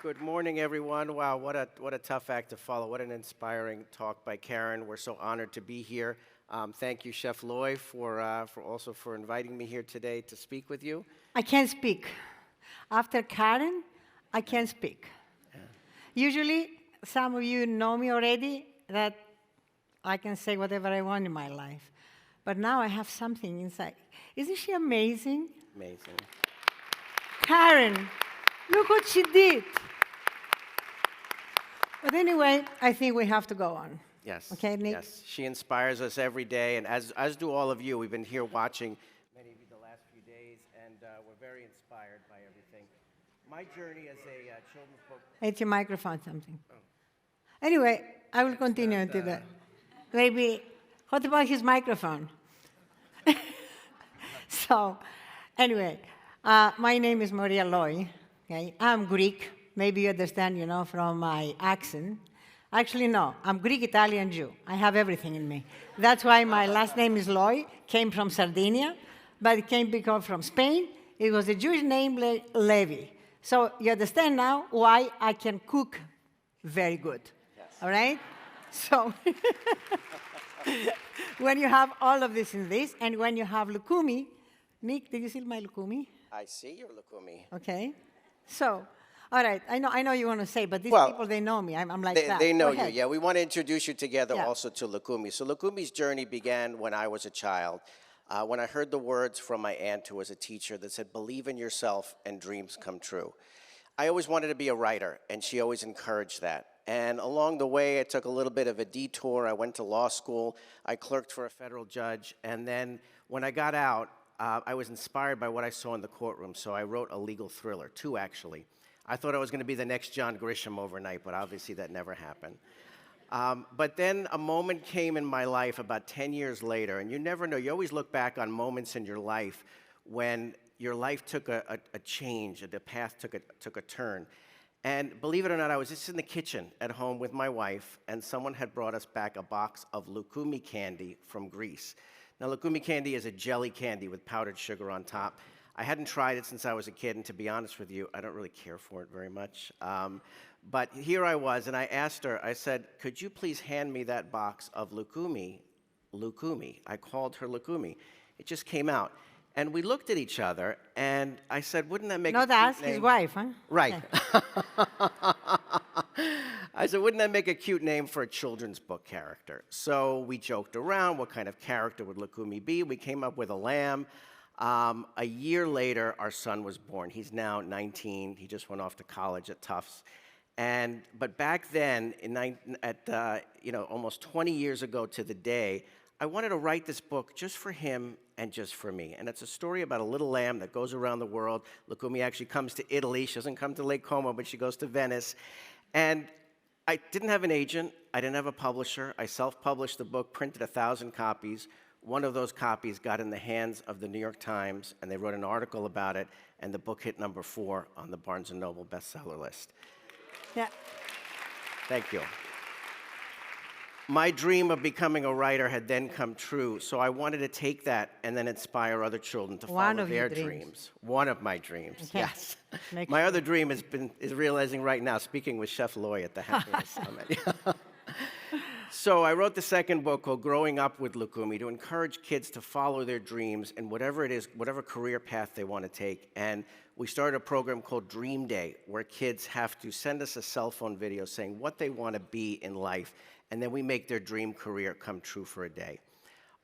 Good morning, everyone. Wow, what a tough act to follow. What an inspiring talk by Karen. We're so honored to be here. Thank you, Chef Loy, for inviting me here today to speak with you. I can't speak. After Karen, I can't speak. Yeah. Usually, some of you know me already, that I can say whatever I want in my life. But now I have something inside. Isn't she amazing? Amazing. Karen, look what she did. But anyway, I think we have to go on. Yes. Okay, Nick? Yes. She inspires us every day, and as do all of you. We've been here watching many of you the last few days, and we're very inspired by everything. My journey as a children's book... It's your microphone, something. Oh. Anyway, I will continue until that. Maybe, what about his microphone? So, anyway, my name is Maria Loy. Okay? I'm Greek. Maybe you understand, from my accent. Actually, no. I'm Greek, Italian, Jew. I have everything in me. That's why my last name is Loy. Came from Sardinia, but it came because from Spain. It was a Jewish name, Levi. So you understand now why I can cook very good. Yes. All right? So when you have all of this in this, and when you have lukumi, Nick, did you see my lukumi? I see your lukumi. Okay. So, all right, I know you want to say, but these people, they know me. I'm like that. They know you, yeah. We want to introduce you together Yeah. also to lukumi. So lukumi's journey began when I was a child, when I heard the words from my aunt, who was a teacher, that said, believe in yourself and dreams come true. I always wanted to be a writer, and she always encouraged that. And along the way, I took a little bit of a detour. I went to law school. I clerked for a federal judge. And then when I got out, I was inspired by what I saw in the courtroom. So I wrote a legal thriller, 2 actually. I thought I was going to be the next John Grisham overnight, but obviously that never happened. But then a moment came in my life about 10 years later, and you never know. You always look back on moments in your life when your life took a change, the path took a turn. And believe it or not, I was just in the kitchen at home with my wife, and someone had brought us back a box of lukumi candy from Greece. Now, lukumi candy is a jelly candy with powdered sugar on top. I hadn't tried it since I was a kid, and to be honest with you, I don't really care for it very much. But here I was, and I asked her, I said, could you please hand me that box of lukumi? I called her lukumi. It just came out. And we looked at each other, and I said, wouldn't that make a cute name? Not us, his wife, huh? Right. Okay. I said, wouldn't that make a cute name for a children's book character? So we joked around, what kind of character would Lukumi be? We came up with a lamb. A year later, our son was born. He's now 19. He just went off to college at Tufts. But back then, almost 20 years ago to the day, I wanted to write this book just for him and just for me. And it's a story about a little lamb that goes around the world. Lukumi actually comes to Italy. She doesn't come to Lake Como, but she goes to Venice. And I didn't have an agent. I didn't have a publisher. I self-published the book, printed 1,000 copies. One of those copies got in the hands of the New York Times, and they wrote an article about it, and the book hit number 4 on the Barnes & Noble bestseller list. Yeah. Thank you. My dream of becoming a writer had then come true, so I wanted to take that and then inspire other children to follow their dreams. One of my dreams, okay. Yes. My other dream is realizing right now, speaking with Chef Loy at the Happiness Summit. So I wrote the second book called Growing Up with Lukumi to encourage kids to follow their dreams and whatever it is, whatever career path they want to take. And we started a program called Dream Day, where kids have to send us a cell phone video saying what they want to be in life, and then we make their dream career come true for a day.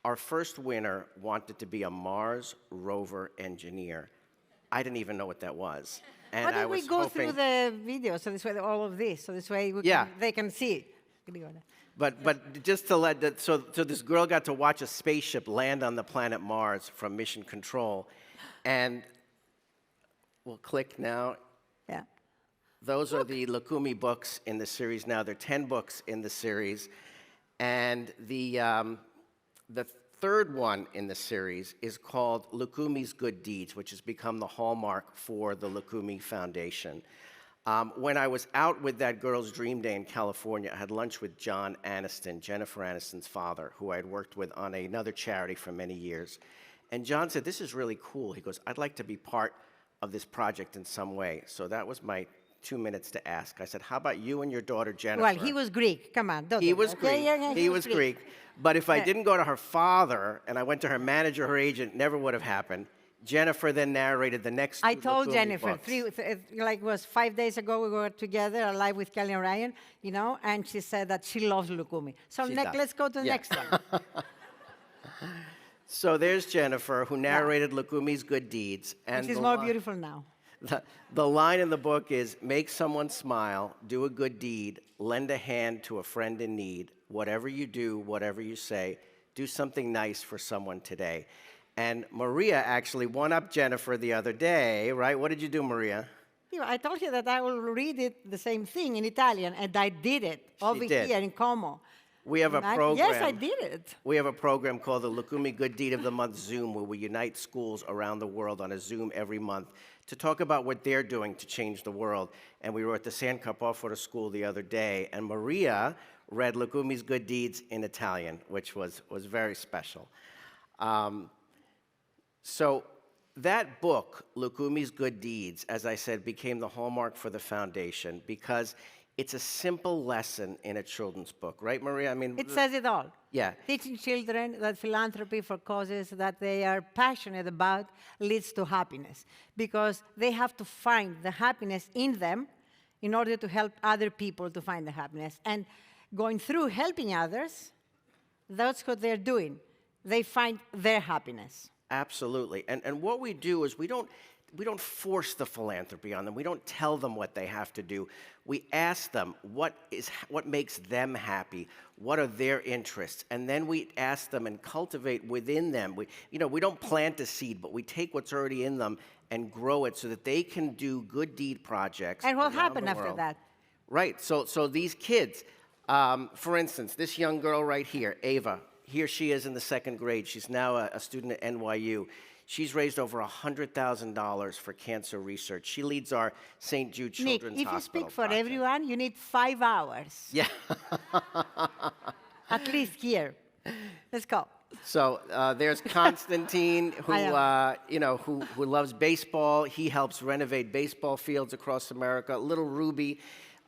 Our first winner wanted to be a Mars rover engineer. I didn't even know what that was. And Why don't we go through the video, so this way, all of this, so this way they can see it. But just to let that, so this girl got to watch a spaceship land on the planet Mars from Mission Control, and we'll click now. Yeah. Those are the Lukumi books in the series now. There are 10 books in the series, and the third one in the series is called Lukumi's Good Deeds, which has become the hallmark for the Lukumi Foundation. When I was out with that girl's dream day in California, I had lunch with John Aniston, Jennifer Aniston's father, who I had worked with on another charity for many years. And John said, this is really cool. He goes, I'd like to be part of this project in some way. So that was my 2 minutes to ask. I said, how about you and your daughter, Jennifer? Well, he was Greek. Come on, don't He do was that, okay? Greek. Yeah, He was Greek. But if I didn't go to her father and I went to her manager, her agent, never would have happened. Jennifer then narrated the next two I told Lukumi Jennifer, books. like it was 5 days ago, we were together, alive with Kelly and Ryan, you know, and she said that she loves Lukumi. So She does. let's go to the next one. So there's Jennifer, who narrated Lukumi's good deeds. And She's the more li- beautiful now. The line in the book is, make someone smile, do a good deed, lend a hand to a friend in need. Whatever you do, whatever you say, do something nice for someone today. And Maria actually won up Jennifer the other day, right? What did you do, Maria? You know, I told you that I will read it the same thing in Italian, and I did it over did. here in Como. We have a program. Yes, I did it. We have a program called the Lukumi Good Deed of the Month Zoom, where we unite schools around the world on a Zoom every month to talk about what they're doing to change the world. And we were at the San Carpoforo School the other day, and Maria read Lukumi's Good Deeds in Italian, which was very special. So that book, Lukumi's Good Deeds, as I said, became the hallmark for the foundation because it's a simple lesson in a children's book, right, Maria? I mean, It says it all. Yeah. Teaching children that philanthropy for causes that they are passionate about leads to happiness, because they have to find the happiness in them in order to help other people to find the happiness. And going through helping others, that's what they're doing. They find their happiness. Absolutely. And what we do is we don't force the philanthropy on them. We don't tell them what they have to do. We ask them what makes them happy, what are their interests, and then we ask them and cultivate within them. We don't plant a seed, but we take what's already in them and grow it so that they can do good deed projects. And what around happened the after world. that? Right. So these kids, for instance, this young girl right here, Ava, here she is in the 2nd grade. She's now a student at NYU. She's raised over $100,000 for cancer research. She leads our St. Jude Nick, Children's if you Hospital speak for project. everyone, you need 5 hours. Yeah. At least here. Let's go. So there's Constantine, who loves baseball. He helps renovate baseball fields across America. Little Ruby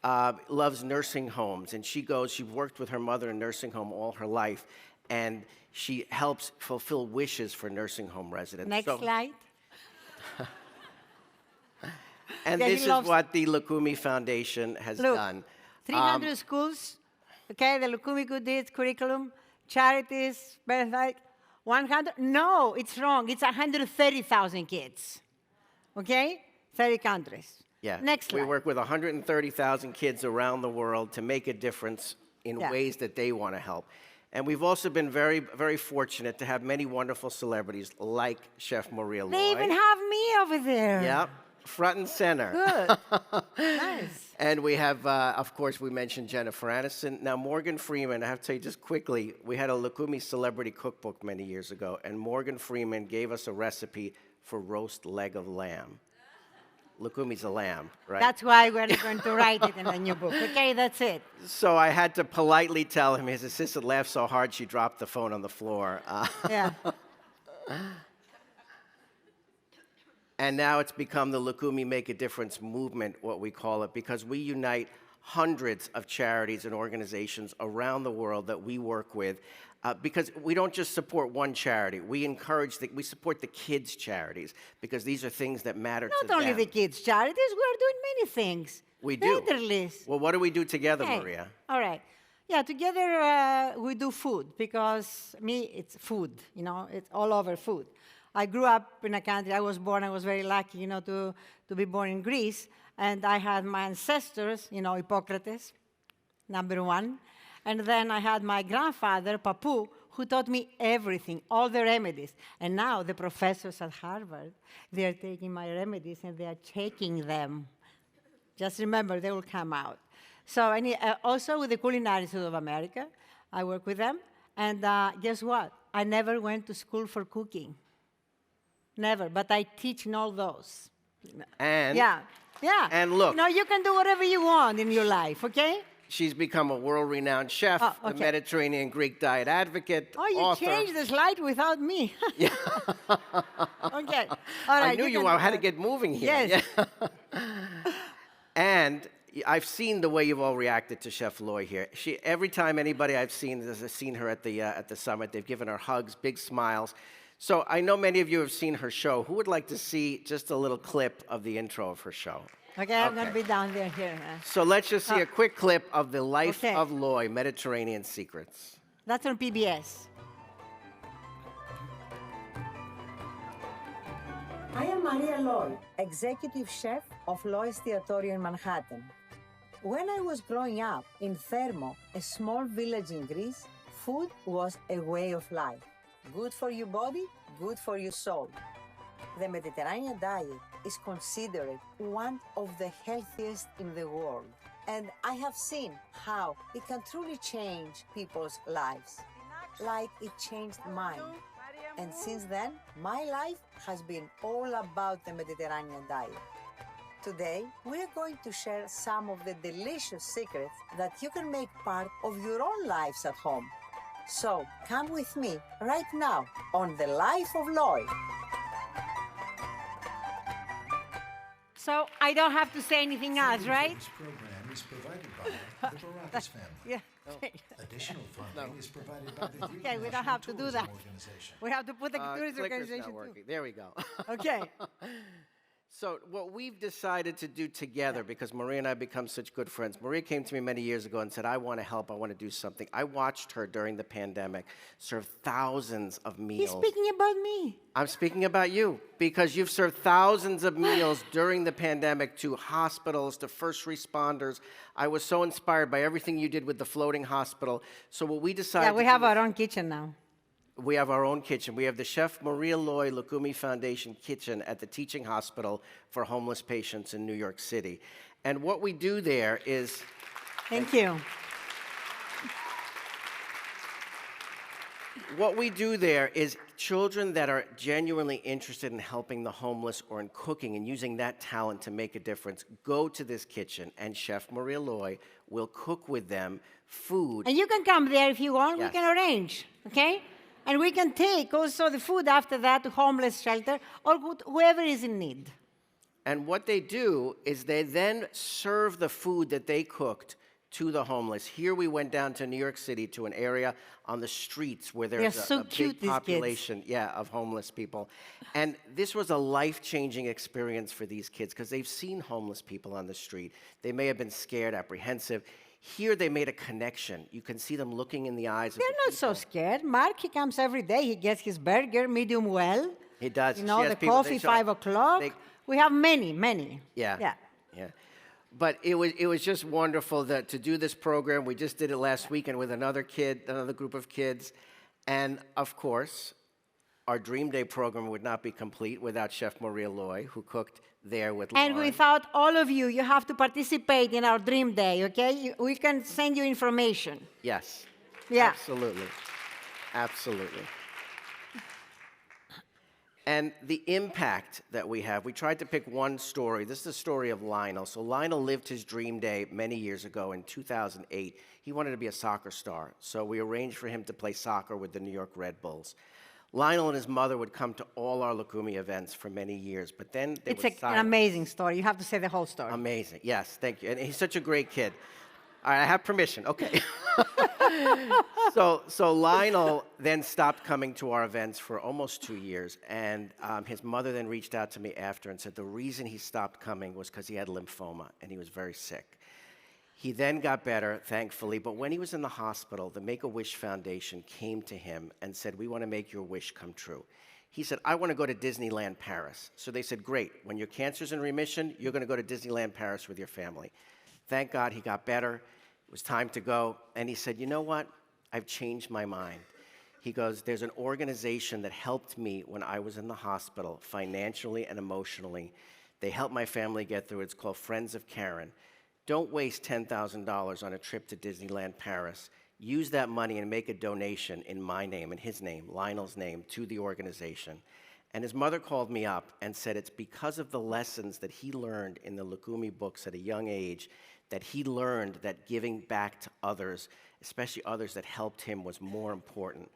loves nursing homes, and she worked with her mother in nursing home all her life, and she helps fulfill wishes for nursing home residents. Next slide. And Yeah, this he is loves- what the Lukumi Foundation has Look, done. 300 schools, okay, the Lukumi Good Deeds curriculum, charities, benefit, 100, no, it's wrong. It's 130,000 kids, okay? 30 countries. Yeah. Next slide. We work with 130,000 kids around the world to make a difference in Yeah. ways that they want to help. And we've also been very, very fortunate to have many wonderful celebrities like Chef Maria Loy. They even have me over there. Yep, front and center. Good. Nice. And we have, of course, we mentioned Jennifer Aniston. Now, Morgan Freeman, I have to tell you just quickly, we had a Lukumi celebrity cookbook many years ago, and Morgan Freeman gave us a recipe for roast leg of lamb. Lukumi's a lamb, right? That's why we're going to write it in the new book. Okay, that's it. So I had to politely tell him. His assistant laughed so hard she dropped the phone on the floor. Yeah. And now it's become the Lukumi Make a Difference movement, what we call it, because we unite hundreds of charities and organizations around the world that we work with. Because we don't just support one charity. We support the kids' charities, because these are things that matter to them. Not only the kids' charities, we're doing many things. We do. Literally. Well, what do we do together, Okay. Maria? All right. Yeah, together we do food, because it's food, it's all over food. I grew up in a country, I was very lucky, to be born in Greece, and I had my ancestors, Hippocrates, number one, and then I had my grandfather, Papu, who taught me everything, all the remedies. And now the professors at Harvard, they are taking my remedies and they are checking them. Just remember, they will come out. So also with the Culinary Institute of America, I work with them. And guess what? I never went to school for cooking. Never. But I teach in all those. And Yeah. And look. You can do whatever you want in your life, okay? She's become a world-renowned chef, Oh, the okay. Mediterranean Greek diet advocate, Oh, you author. changed the slide without me. Yeah. Okay. All right. I knew you can- had to get moving here. Yes. Yeah. And I've seen the way you've all reacted to Chef Loy here. Every time anybody I've seen her at the summit, they've given her hugs, big smiles. So I know many of you have seen her show. Who would like to see just a little clip of the intro of her show? Okay, I'm going to be down there here. So let's just see a quick clip of the life Okay. of Loy, Mediterranean Secrets. That's on PBS. I am Maria Loy, executive chef of Loy's Theatorio in Manhattan. When I was growing up in Thermo, a small village in Greece, food was a way of life. Good for your body, good for your soul. The Mediterranean diet is considered one of the healthiest in the world. And I have seen how it can truly change people's lives, like it changed mine. And since then, my life has been all about the Mediterranean diet. Today, we're going to share some of the delicious secrets that you can make part of your own lives at home. So, come with me right now on The Life of Loy. So, I don't have to say anything else, right? This program is provided by the Barakas family. Yeah. Additional funding is provided by the Okay, we don't have to do that. Organization. We have to put the tourist Clicker's organization not working. too. There we go. Okay. So what we've decided to do together, because Maria and I become such good friends, Maria came to me many years ago and said, I want to help, I want to do something. I watched her during the pandemic serve thousands of meals. He's speaking about me. I'm speaking about you, because you've served thousands of meals during the pandemic to hospitals, to first responders. I was so inspired by everything you did with the floating hospital. So what we decided Yeah, we to have do is- our own kitchen now. we have our own kitchen. We have the Chef Maria Loy Lukumi Foundation kitchen at the Teaching Hospital for Homeless Patients in New York City. And what we do there is, Thank you. children that are genuinely interested in helping the homeless or in cooking and using that talent to make a difference go to this kitchen, and Chef Maria Loy will cook with them food. And you can come there if you want. Yes. We can arrange, okay? And we can take also the food after that to homeless shelter or whoever is in need. And what they do is they then serve the food that they cooked to the homeless. Here we went down to New York City to an area on the streets where there's so a cute, big these population of homeless people. And this was a life-changing experience for these kids because they've seen homeless people on the street. They may have been scared, apprehensive. Here they made a connection. You can see them looking in the eyes of They're the not so people. scared. Mark, he comes every day. He gets his burger, medium well. He does. You She know, has the people- coffee, they show- 5 o'clock. they- We have many. Yeah. But it was just wonderful to do this program. We just did it last weekend with another group of kids. And of course, our Dream Day program would not be complete without Chef Maria Loy, who cooked there with And Lauren. without all of you, you have to participate in our Dream Day, okay? We can send you information. Yes. Yeah. Absolutely. Absolutely. And the impact that we have, we tried to pick one story. This is the story of Lionel. So Lionel lived his dream day many years ago in 2008. He wanted to be a soccer star, so we arranged for him to play soccer with the New York Red Bulls. Lionel and his mother would come to all our Lukumi events for many years, but then there It's was an silence. amazing story. You have to say the whole story. Amazing. Yes, thank you. And he's such a great kid. All right, I have permission. Okay. So Lionel then stopped coming to our events for almost 2 years, and his mother then reached out to me after and said the reason he stopped coming was because he had lymphoma, and he was very sick. He then got better, thankfully, but when he was in the hospital, the Make-A-Wish Foundation came to him and said, we want to make your wish come true. He said, I want to go to Disneyland Paris. So they said, great, when your cancer's in remission, you're going to go to Disneyland Paris with your family. Thank God he got better. It was time to go. And he said, you know what? I've changed my mind. He goes, there's an organization that helped me when I was in the hospital, financially and emotionally. They helped my family get through it. It's called Friends of Karen. Don't waste $10,000 on a trip to Disneyland Paris. Use that money and make a donation in my name, in his name, Lionel's name, to the organization. And his mother called me up and said it's because of the lessons that he learned in the Lukumi books at a young age that he learned that giving back to others, especially others that helped him, was more important.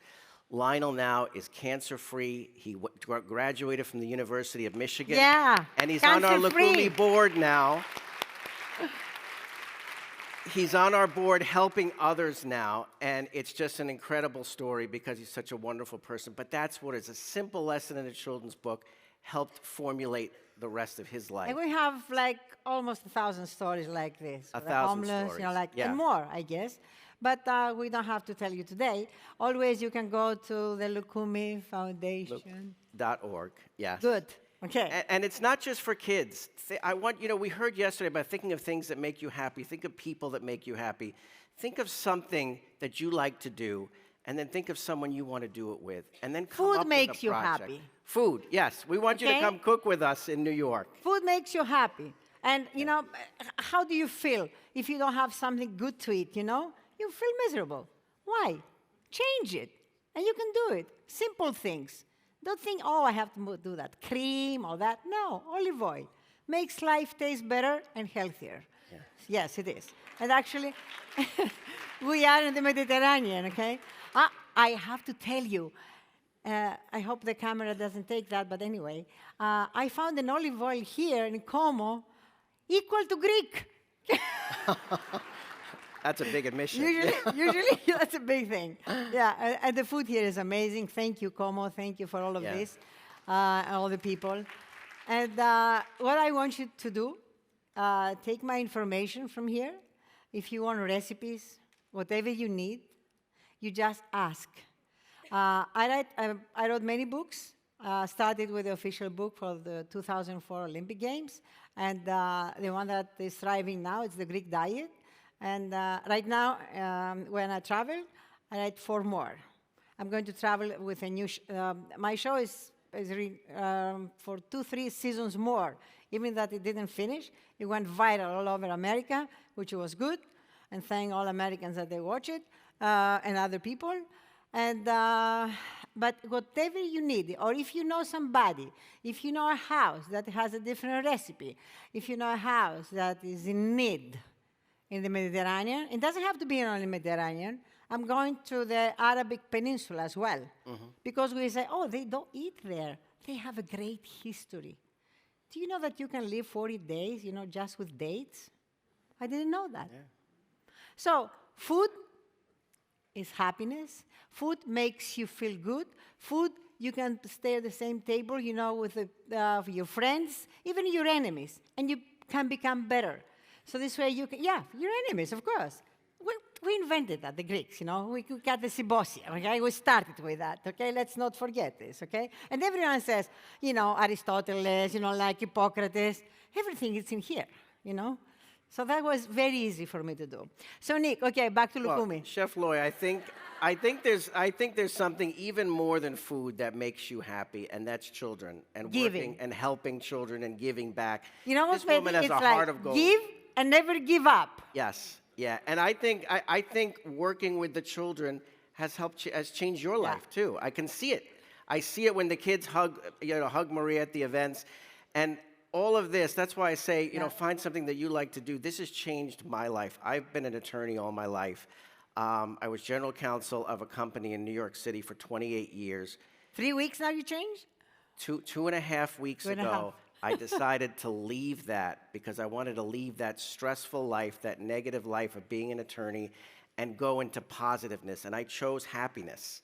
Lionel now is cancer-free. He graduated from the University of Michigan. Yeah, And he's on our cancer-free. Lukumi board now. He's on our board helping others now, and it's just an incredible story because he's such a wonderful person. But that's what is a simple lesson in a children's book helped formulate the rest of his life. And we have like almost 1,000 stories like this. The 1,000 homeless, stories. like, Yeah. and more, I guess. But we don't have to tell you today. Always you can go to the Lukumi Foundation. .org, yes. Good. Okay. And it's not just for kids. I want, we heard yesterday about thinking of things that make you happy. Think of people that make you happy. Think of something that you like to do, and then think of someone you want to do it with. And then come Food up makes with a you project. happy. Food, yes. We want you to Okay? come cook with us in New York. Food makes you happy. And, how do you feel if you don't have something good to eat, You feel miserable. Why? Change it. And you can do it. Simple things. Don't think, oh, I have to do that. Cream or that. No, olive oil. Makes life taste better and healthier. Yeah. Yes, it is. And actually, we are in the Mediterranean, okay? I have to tell you, I hope the camera doesn't take that, but anyway, I found an olive oil here in Como equal to Greek. That's a big admission. Usually that's a big thing. Yeah, and the food here is amazing. Thank you, Como. Thank you for all of this, all the people. And what I want you to do, take my information from here. If you want recipes, whatever you need, you just ask. I wrote many books. Started with the official book for the 2004 Olympic Games. And the one that is thriving now is the Greek diet. And right now, when I travel, I write 4 more. I'm going to travel with a new, my show is for 2-3 seasons more. Even that it didn't finish, it went viral all over America, which was good. And thank all Americans that they watch it, and other people. And, but whatever you need, or if you know somebody, if you know a house that has a different recipe, if you know a house that is in need, in the Mediterranean. It doesn't have to be only Mediterranean. I'm going to the Arabic Peninsula as well. Because we say, oh, they don't eat there. They have a great history. Do you know that you can live 40 days, just with dates? I didn't know that. Yeah. So food is happiness. Food makes you feel good. Food, you can stay at the same table, with your friends, even your enemies, and you can become better. So this way you can, your enemies, of course. We invented that, the Greeks, We got the symbosia, okay? We started with that, okay? Let's not forget this, okay? And everyone says, Aristotle, like Hippocrates. Everything is in here, So that was very easy for me to do. So Nick, okay, back to Lukumi. Well, Chef Loy, I think there's something even more than food that makes you happy, and that's children and giving. Working and helping children and giving back. This woman has a heart of gold. Give and never give up. Yes, yeah, and I think working with the children has changed your life too. I can see it. I see it when the kids hug Maria at the events, and all of this. That's why I say, find something that you like to do. This has changed my life. I've been an attorney all my life. I was general counsel of a company in New York City for 28 years. 3 weeks now you changed? 2.5 weeks ago, I decided to leave that because I wanted to leave that stressful life, that negative life of being an attorney, and go into positiveness. And I chose happiness.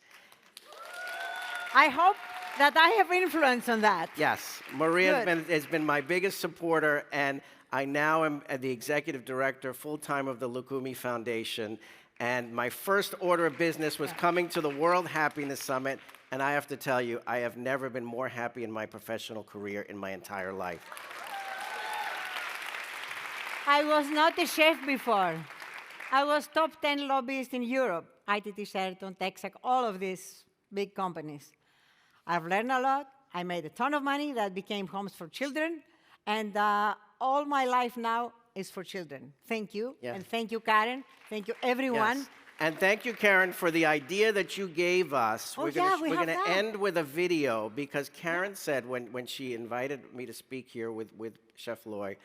I hope that I have influence on that. Yes. Maria has been my biggest supporter, and I now am the executive director full-time of the Lukumi Foundation. And my first order of business was coming to the World Happiness Summit. And I have to tell you, I have never been more happy in my professional career in my entire life. I was not a chef before. I was top 10 lobbyist in Europe. ITT Sheraton, Texac, all of these big companies. I've learned a lot. I made a ton of money that became homes for children. And all my life now is for children. Thank you. Yeah. And thank you, Karen. Thank you, everyone. Yes. And thank you, Karen, for the idea that you gave us. Oh, we're going to end with a video because Karen said when she invited me to speak here with Chef Loy,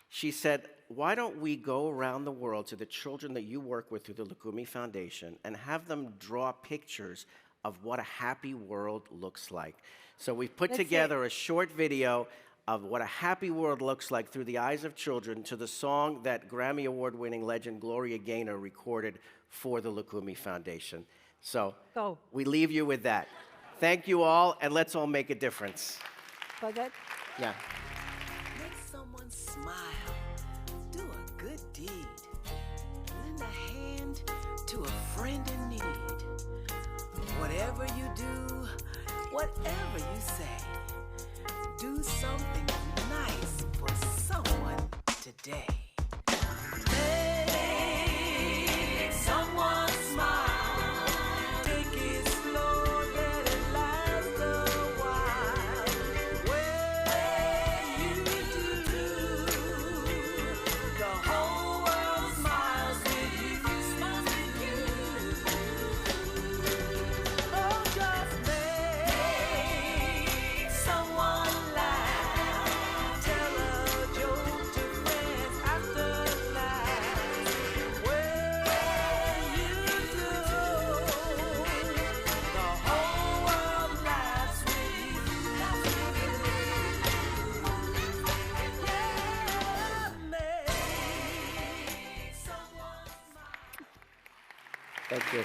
she said, why don't we go around the world to the children that you work with through the Lukumi Foundation and have them draw pictures of what a happy world looks like. So we've put together a short video of what a happy world looks like through the eyes of children to the song that Grammy Award-winning legend Gloria Gaynor recorded for the Lukumi Foundation. So Go. we leave you with that. Thank you all, and let's all make a difference. Got that? Yeah. Make someone smile. Do a good deed. Lend a hand to a friend in need. Whatever you do, whatever you say, do something nice for someone today. Make someone smile. Take it slow, let it last a while. When you do, the whole world smiles with you. Oh, just make someone laugh. Tell a joke to friends after class. When you do, the whole world laughs with you. Yeah, make someone smile. Thank you.